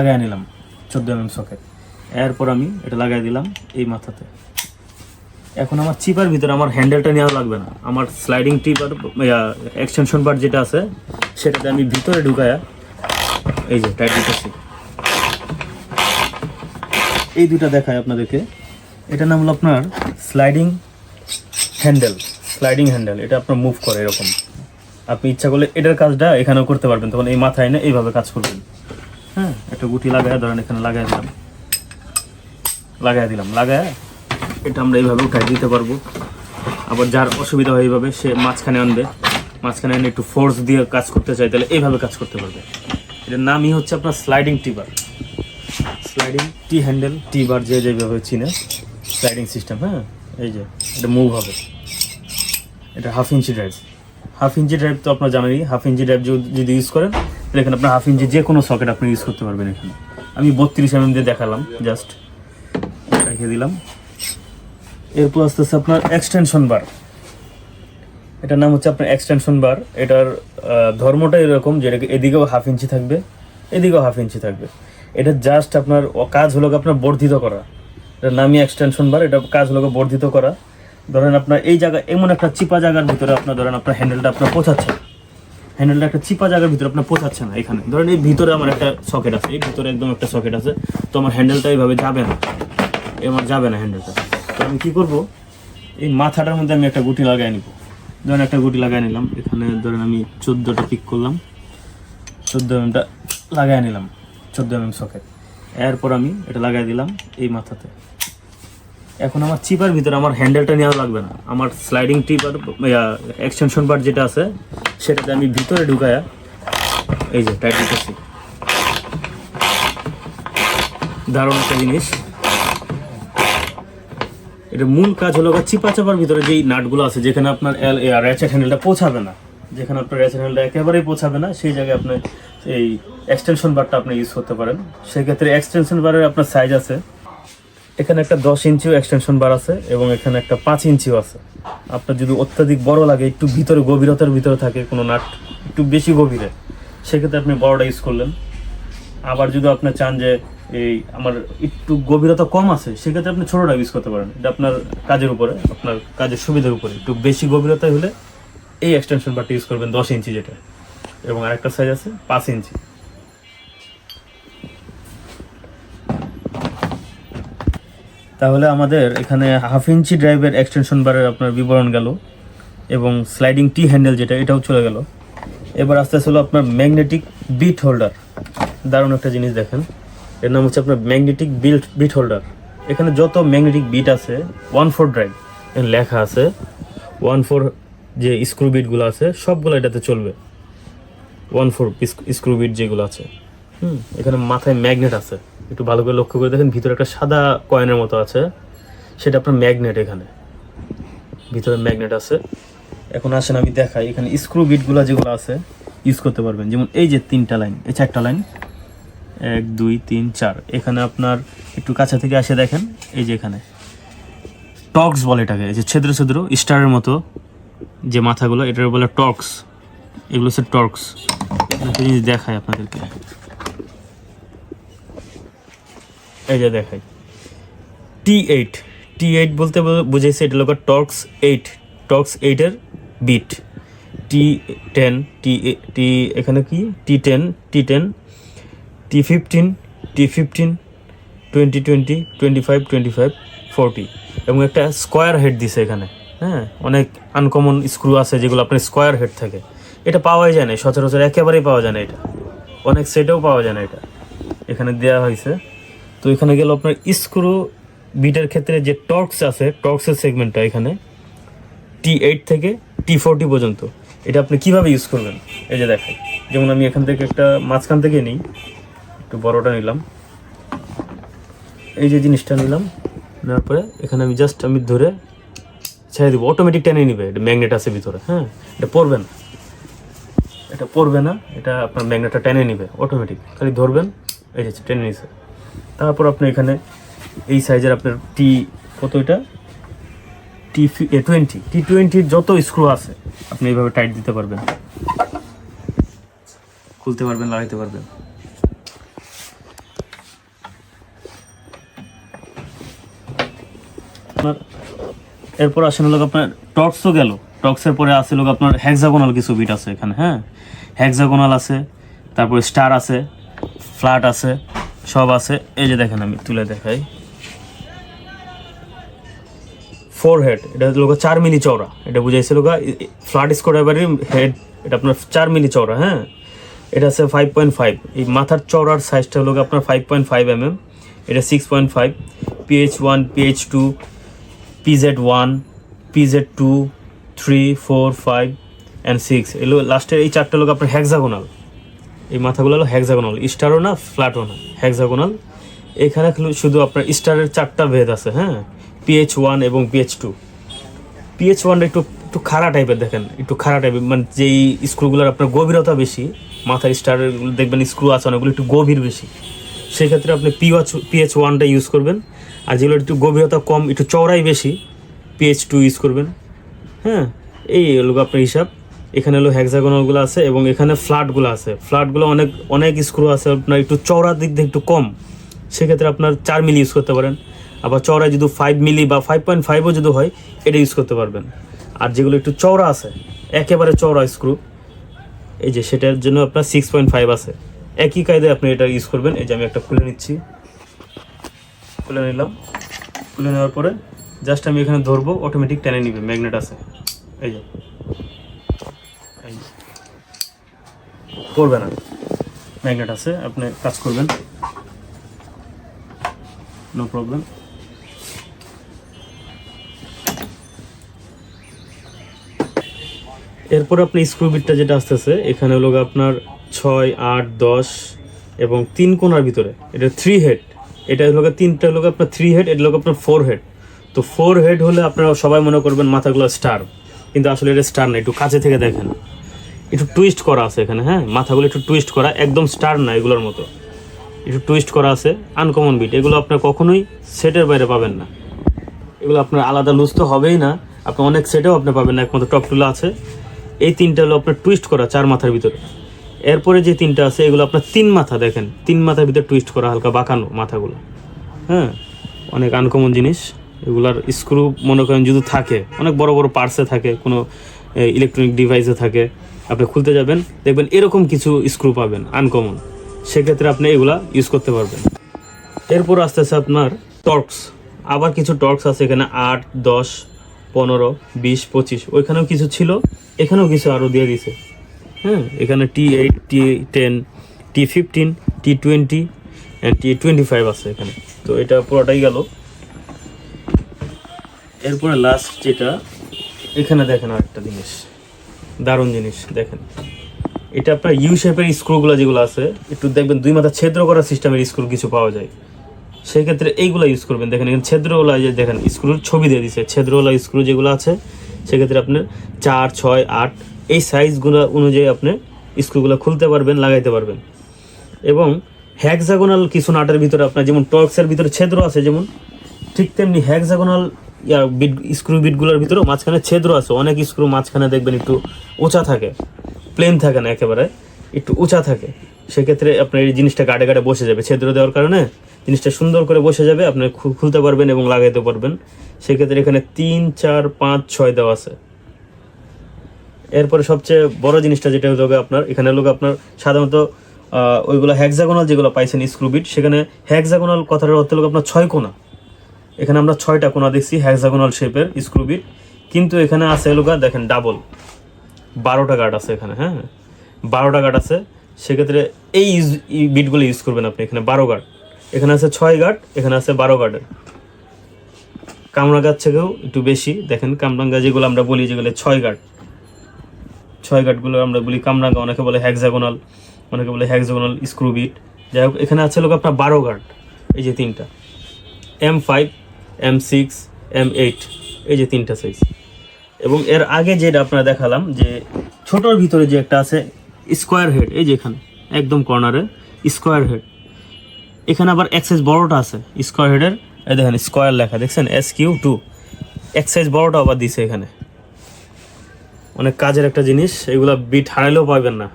লাগাই নিলাম 14 mm socket. এরপর আমি এটা লাগাই দিলাম এই মাথাতে। এখন আমার চিপার ভিতরে আমার হ্যান্ডেলটা নেওয়া লাগবে না, আমার স্লাইডিং টিপার এক্সটেনশন বার যেটা আছে সেটাতে আমি ভিতরে ঢুকায়া এই যে টাইট দিতেছি। এই দুটা দেখায় আপনাদেরকে, এটা নাম হলো আপনার স্লাইডিং হ্যান্ডেল। স্লাইডিং হ্যান্ডেল এটা আপনার মুভ করে এরকম, আপনি ইচ্ছা করলে এটার কাজটা এখানেও করতে পারবেন, তখন এই মাথায় না এইভাবে কাজ করবেন। হ্যাঁ, একটা গুটি লাগায় ধরেন এখানে লাগাই দিলাম, লাগায় এটা আমরা এইভাবে উঠাই দিতে পারবো। আবার যার অসুবিধা হয় এইভাবে সে মাঝখানে এনে একটু ফোর্স দিয়ে কাজ করতে চাই তাহলে এইভাবে কাজ করতে পারবে। এটার নামই হচ্ছে আপনার স্লাইডিং টিবার, স্লাইডিং টি হ্যান্ডেল টি বার যে যেভাবে চিনে স্লাইডিং সিস্টেম। হ্যাঁ, এই যে এটা মুভ হবে, এটা 1/2 ইঞ্চি ড্রাইভ। 1/2 ইঞ্চি ড্রাইভ তো আপনার জানেনই, 1/2 ইঞ্চি ড্রাইভ যদি ইউজ করেন তাহলে এখানে আপনার 1/2 ইঞ্চি যে কোনো সকেট আপনি ইউজ করতে পারবেন। এখানে আমি 32 mm দিয়ে দেখালাম, জাস্ট রেখে দিলাম। এরপর আস্তে আস্তে আপনার এক্সটেনশন বার, এটার নাম হচ্ছে আপনার এক্সটেনশন বার। এটার ধর্মটা এরকম যে এদিকেও 1/2 ইঞ্চি থাকবে, এদিকেও 1/2 ইঞ্চি থাকবে। এটা জাস্ট আপনার কাজ হলো আপনার বর্ধিত করা, এটার নামই এক্সটেনশন বার। এটা কাজ হলো বর্ধিত করা। ধরেন আপনার এই জায়গায় এমন একটা চিপা জায়গার ভিতরে আপনার ধরেন আপনার হ্যান্ডেলটা আপনার পৌঁছাচ্ছে, হ্যান্ডেলটা একটা চিপা জায়গার ভিতরে আপনার পৌঁছাচ্ছে না। এখানে ধরেন এই ভিতরে আমার একটা সকেট আছে, এই ভিতরে একদম একটা সকেট আছে, তো আমার হ্যান্ডেলটা এইভাবে যাবে না, আমার যাবে না হ্যান্ডেলটা। তো আমি কী করবো, এই মাথাটার মধ্যে আমি একটা গুটি লাগাই নিব। ধরেন একটা গুটি লাগাই নিলাম, এখানে ধরেন আমি 14টা পিক করলাম, 14 mm লাগাই নিলাম 14 mm সকেট। এরপর আমি এটা লাগাই দিলাম এই মাথাতে। এখন আমার চিপার ভিতরে আমার হ্যান্ডেলটা নেওয়া লাগবে না, আমার স্লাইডিং টিপার এক্সটেনশন বার যেটা আছে সেটাতে আমি ভিতরে ঢুকায়া এই যে টাইট দিতেছি। দারুণ একটা জিনিস। এটা মূল কাজ হলো চিপা চাপার ভিতরে যেই নাটগুলো আছে, যেখানে আপনার র্যাচেট হ্যান্ডেলটা পৌঁছাবে না, যেখানে আপনার র্যাচেট হ্যান্ডেলটা একেবারেই পৌঁছাবে না, সেই জায়গায় আপনি এই এক্সটেনশন বারটা আপনি ইউজ করতে পারেন। সেক্ষেত্রে এক্সটেনশন বারের আপনার সাইজ আছে, এখানে একটা 10 ইঞ্চিও এক্সটেনশন বার আছে এবং এখানে একটা 5 ইঞ্চিও আছে। আপনার যদি অত্যাধিক বড় লাগে, একটু ভিতরে গভীরতার ভিতরে থাকে কোনো নাট একটু বেশি গভীরে, সেক্ষেত্রে আপনি বড়টা ইউজ করলেন। আবার যদি আপনি চান যে এই আমার একটু গভীরতা কম আছে, সেক্ষেত্রে আপনি ছোটোটা ইউজ করতে পারেন। এটা আপনার কাজের উপরে, আপনার কাজের সুবিধার উপরে। একটু বেশি গভীরতা হলে এই এক্সটেনশন বারটা ইউজ করবেন 10 ইঞ্চি যেটা, এবং আরেকটা সাইজ আছে 5 ইঞ্চি। তাহলে আমাদের এখানে 1/2 ইঞ্চি ড্রাইভের এক্সটেনশন বারের আপনার বিবরণ গেল, এবং স্লাইডিং টি হ্যান্ডেল যেটা এটাও চলে গেল। এবার আস্তে আস্তে হলো আপনার ম্যাগনেটিক বিট হোল্ডার। দারুণ একটা জিনিস দেখেন, এর নাম হচ্ছে আপনার ম্যাগনেটিক বিট হোল্ডার। এখানে যত ম্যাগনেটিক বিট আছে 1/4 ড্রাইভ লেখা আছে, 1/4 যে স্ক্রু বিটগুলো আছে সবগুলো এটাতে চলবে। 1/4 স্ক্রু বিট যেগুলো আছে, এখানে মাথায় ম্যাগনেট আছে, একটু ভালো করে লক্ষ্য করে দেখেন, ভিতরে একটা সাদা কয়েনের মতো আছে, সেটা আপনার ম্যাগনেট, এখানে ভিতরে ম্যাগনেট আছে। এখন আসেন আমি দেখাই, এখানে স্ক্রু বিটগুলো যেগুলো আছে ইউজ করতে পারবেন। যেমন এই যে 3টা লাইন, এই 4টা লাইন, 1 2 3 4, এখানে আপনার একটু কাছে থেকে আসে দেখেন, এই যে এখানে টর্কস বলে এটাকে, এই যে ছিদ্র ছিদ্র স্টারের মতো যে মাথাগুলো, এটার বলে টর্কস। এগুলো হচ্ছে টর্কস। একটা জিনিস দেখায় আপনাদেরকে, এই যে দেখাই T8 বলতে বুঝাইছে এটা লোক টর্কস 8 এর বিট। T10 টি এখানে কি T10 T15 20 20 25 25 40, এবং একটা স্কোয়ার হেড দিছে এখানে। হ্যাঁ, অনেক আনকমন স্ক্রু আছে যেগুলো আপনার স্কোয়ার হেড থাকে, এটা পাওয়াই যায় না সচরাচর, একেবারেই পাওয়া যায় না, এটা অনেক সেটেও পাওয়া যায় না, এটা এখানে দেওয়া হয়েছে। তো এখানে গেল আপনার স্ক্রু বিটের ক্ষেত্রে যে টর্কস আছে, টর্কসের সেগমেন্টটা এখানে T8 থেকে T40 পর্যন্ত। এটা আপনি কিভাবে ইউজ করবেন এই যে দেখাই। যেমন আমি এখান থেকে একটা মাঝখান থেকে নিই, একটু বড়টা নিলাম, এই যে জিনিসটা নিলাম, নেওয়ার পরে এখানে আমি জাস্ট ধরে ছেড়ে দেবো, অটোমেটিক টেনে নিবে। এটা ম্যাগনেট আছে ভিতরে, হ্যাঁ, এটা পড়বে না, এটা আপনার ম্যাগনেটটা টেনে নিবে অটোমেটিক, খালি ধরবেন, এই যে টেনে নিছে। তারপর আপনি এখানে এই সাইজের আপনার কত এটা T20 যত স্ক্রু আছে আপনি এইভাবে টাইট দিতে পারবেন, খুলতে পারবেন, লাগাইতে পারবেন। আপনার এরপর আসেন হলো আপনার টর্কস তো গেল, টর্কসের পরে আছে হলো আপনার হেক্সাগোনাল কিছু বিট আছে এখানে, হ্যাঁ হেক্সাগোনাল আছে, তারপরে স্টার আছে, ফ্ল্যাট আছে, সব আছে। এই যে দেখেন আমি তুলে দেখাই, 4 হেড, এটা হলো 4 মিলি চওড়া, এটা বুঝাইছিল ফ্ল্যাট স্ক্রুড্রাইভারের হেড, এটা আপনার 4 মিলি চওড়া, হ্যাঁ এটা আছে 5.5, এই মাথার চওড়ার সাইজটা হলো আপনার 5.5 mm, এটা 6.5, PH1, PH2, PZ1, PZ2, 3, 4, 5 and 6, এগুলো লাস্টের এই চারটা লোক আপনার হেক্সাগোনাল, এই মাথাগুলো হলো হেক্সাগোনাল, স্টারও না ফ্ল্যাটও না, হেক্সাগোনাল। এখানে শুধু আপনার স্টারের 4টা ভেদ আছে, হ্যাঁ PH1 এবং PH2। PH1 একটু একটু খাড়া টাইপের, দেখেন একটু খাড়া টাইপের, মানে যেই স্ক্রুগুলোর আপনার গভীরতা বেশি, মাথার স্টারের দেখবেন স্ক্রু আছে অনেকগুলো একটু গভীর বেশি, সেক্ষেত্রে আপনি PH1টা ইউজ করবেন। আর যেগুলো একটু গভীরতা কম, একটু চওড়াই বেশি, PH2 ইউজ করবেন, হ্যাঁ এই হলো আপনার হিসাব। এখানে হলো হেক্সাগোনালগুলো আছে এবং এখানে ফ্ল্যাটগুলো আছে, ফ্ল্যাটগুলো অনেক অনেক স্ক্রু আছে আপনার একটু চওড়ার দিক দিয়ে একটু কম, সেক্ষেত্রে আপনার 4 মিলি ইউজ করতে পারেন। আবার চওড়ায় যদি 5 মিলি বা 5.5ও যদি হয় এটা ইউজ করতে পারবেন। আর যেগুলো একটু চওড়া আছে, একেবারে চওড়া স্ক্রু, এই যে সেটার জন্য আপনার 6.5 আছে, একই কায়দায় আপনি এটা ইউজ করবেন। এই যে আমি একটা খুলে নিচ্ছি, খুলে নিলাম, খুলে নেওয়ার পরে জাস্ট আমি এখানে ধরবো, অটোমেটিক টেনে নিবে, ম্যাগনেট আছে, এই যে পড়বে না, ম্যাগনেট আছে, আপনি কাজ করবেন, নো প্রবলেম। এরপর আপনি স্ক্রু বিটটা যেটা আসতেছে এখানে হলো আপনার 6, 8, 10 এবং 3 কোণার ভিতরে, এটা 3 হেড, এটা হলো 3টা হলো আপনার 3 হেড, এটা হলো আপনার 4 হেড। তো 4 হেড হলে আপনারা সবাই মনে করবেন মাথাগুলো স্টার, কিন্তু আসলে এটা স্টার না, একটু কাছে থেকে দেখেন, একটু টুইস্ট করা আছে এখানে, হ্যাঁ মাথাগুলো একটু টুইস্ট করা, একদম স্টার না এগুলোর মতো, একটু টুইস্ট করা আছে, আনকমন বিট, এগুলো আপনার কখনোই সেটের বাইরে পাবেন না, এগুলো আপনার আলাদা লুজ তো হবেই না, আপনি অনেক সেটেও আপনি পাবেন না, একমাত্র টপ টুলা আছে। এই 3টা হলো আপনার টুইস্ট করা 4 মাথার ভিতরে। এরপরে যে 3টা আছে এগুলো আপনার 3 মাথা, দেখেন 3 মাথার ভিতরে টুইস্ট করা, হালকা বাঁকানো মাথাগুলো, হ্যাঁ অনেক আনকমন জিনিস। এগুলার স্ক্রু মনে করেন যদি থাকে, অনেক বড় বড় পার্টসে থাকে, কোনো ইলেকট্রনিক ডিভাইসে থাকে, আপনি খুলতে যাবেন দেখবেন এরকম কিছু স্ক্রু পাবেন আনকমন, সেক্ষেত্রে আপনি এগুলা ইউজ করতে পারবেন। এরপর আস্তে আস্তে আপনার টর্কস, আবার কিছু টর্কস আছে এখানে 8, 10, 15, 20, 25, ওইখানেও কিছু ছিল, এখানেও কিছু আরও দিয়ে দিছে, হ্যাঁ এখানে T8, T10, T15, T20 and T25 আছে এখানে। তো এটা পুরোটাই গেল। এরপরে লাস্ট যেটা এখানে দেখেন আরেকটা জিনিস, দারুণ জিনিস দেখেন, এটা আপনার ইউ শেপের স্ক্রুগুলো যেগুলো আছে, একটু দেখবেন 2 মাথা ছিদ্র করা সিস্টেমের স্ক্রু কিছু পাওয়া যায়, সেই ক্ষেত্রে এইগুলো ইউজ করবেন। দেখেন এখানে ছিদ্রওয়ালা, যে দেখেন স্ক্রুর ছবি দিয়ে দিছে, ছিদ্রওয়ালা স্ক্রু যেগুলো আছে, সেক্ষেত্রে আপনার 4, 6, 8 এই সাইজগুলো অনুযায়ী আপনি স্ক্রুগুলো খুলতে পারবেন, লাগাইতে পারবেন। এবং হেক্সাগোনাল কিছু নাটের ভিতরে আপনার যেমন টর্কসের ভিতরে ছিদ্র আছে, যেমন ঠিক তেমনি হেক্সাগোনাল বিট স্ক্রু বিটগুলোর ভিতরেও মাঝখানে ছিদ্র আছে। অনেক স্ক্রু মাঝখানে দেখবেন একটু উঁচা থাকে, প্লেন থাকে না, একেবারে একটু উঁচা থাকে, সেক্ষেত্রে আপনার এই জিনিসটা গাড়ে গাড়ে বসে যাবে, ছিদ্র দেওয়ার কারণে জিনিসটা সুন্দর করে বসে যাবে, আপনি খুলতে পারবেন এবং লাগাইতে পারবেন। সেক্ষেত্রে এখানে 3, 4, 5, 6 দেওয়া আছে। এরপরে সবচেয়ে বড় জিনিসটা যেটা হলো আপনার, এখানে হলো আপনার সাধারণত ওইগুলো হেক্সাগোনাল যেগুলো পাইছেন স্ক্রু বিট, সেখানে হেক্সাগোনাল কথাটার অর্থ হলো আপনার 6 কোণা, এখানে আমরা 6টা কোণা দেখছি হেক্সাগোনাল শেপের স্ক্রু বিট, কিন্তু এখানে আছে হলো দেখেন ডাবল 12টা গার্ড আছে এখানে, হ্যাঁ 12টা গার্ড আছে। সেক্ষেত্রে এই বিটগুলো ইউজ করবেন আপনি, এখানে 12 গার্ড, এখানে আছে 6 গার্ড, এখানে আছে 12 গার্ডের। কামরাঙ্গা গাছ থেকেও একটু বেশি, দেখেন কামরাঙ্গা যেগুলো আমরা বলি যেগুলো 6 গার্ডগুলো আমরা বলি কামরাঙ্গা, অনেকে বলে হেক্সাগোনাল, অনেকে বলে হেক্সাগোনাল স্ক্রু বিট। যাই হোক এখানে আছে লোক আপনার 12 গার্ড, এই যে 3টা M5, M6, M8, এই যে 3টা সাইজ। এবং এর আগে যেটা আপনারা দেখালাম যে ছোটোর ভিতরে যে একটা আছে স্কোয়ার হেড, এই যে এখানে একদম কর্নারে স্কোয়ার হেড, এখানে আবার এক সাইজ বড়োটা আছে স্কোয়ার হেডের, এই দেখেন স্কোয়ার লেখা দেখছেন SQ2, এক সাইজ বড়োটা আবার দিছে এখানে, অনেক কাজের একটা জিনিস। এগুলা বিট হারালেও পাবেন না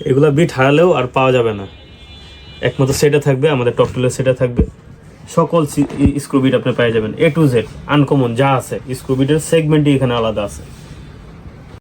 এগুলা বিট হারালেও আর পাওয়া যাবে না, একমাত্র সেটা থাকবে আমাদের টপ টুলের সেটা থাকবে। সকল স্ক্রুবিট আপনি পেয়ে যাবেন, A to Z আনকমন যা আছে স্ক্রুবিটের সেগমেন্টই এখানে আলাদা আছে।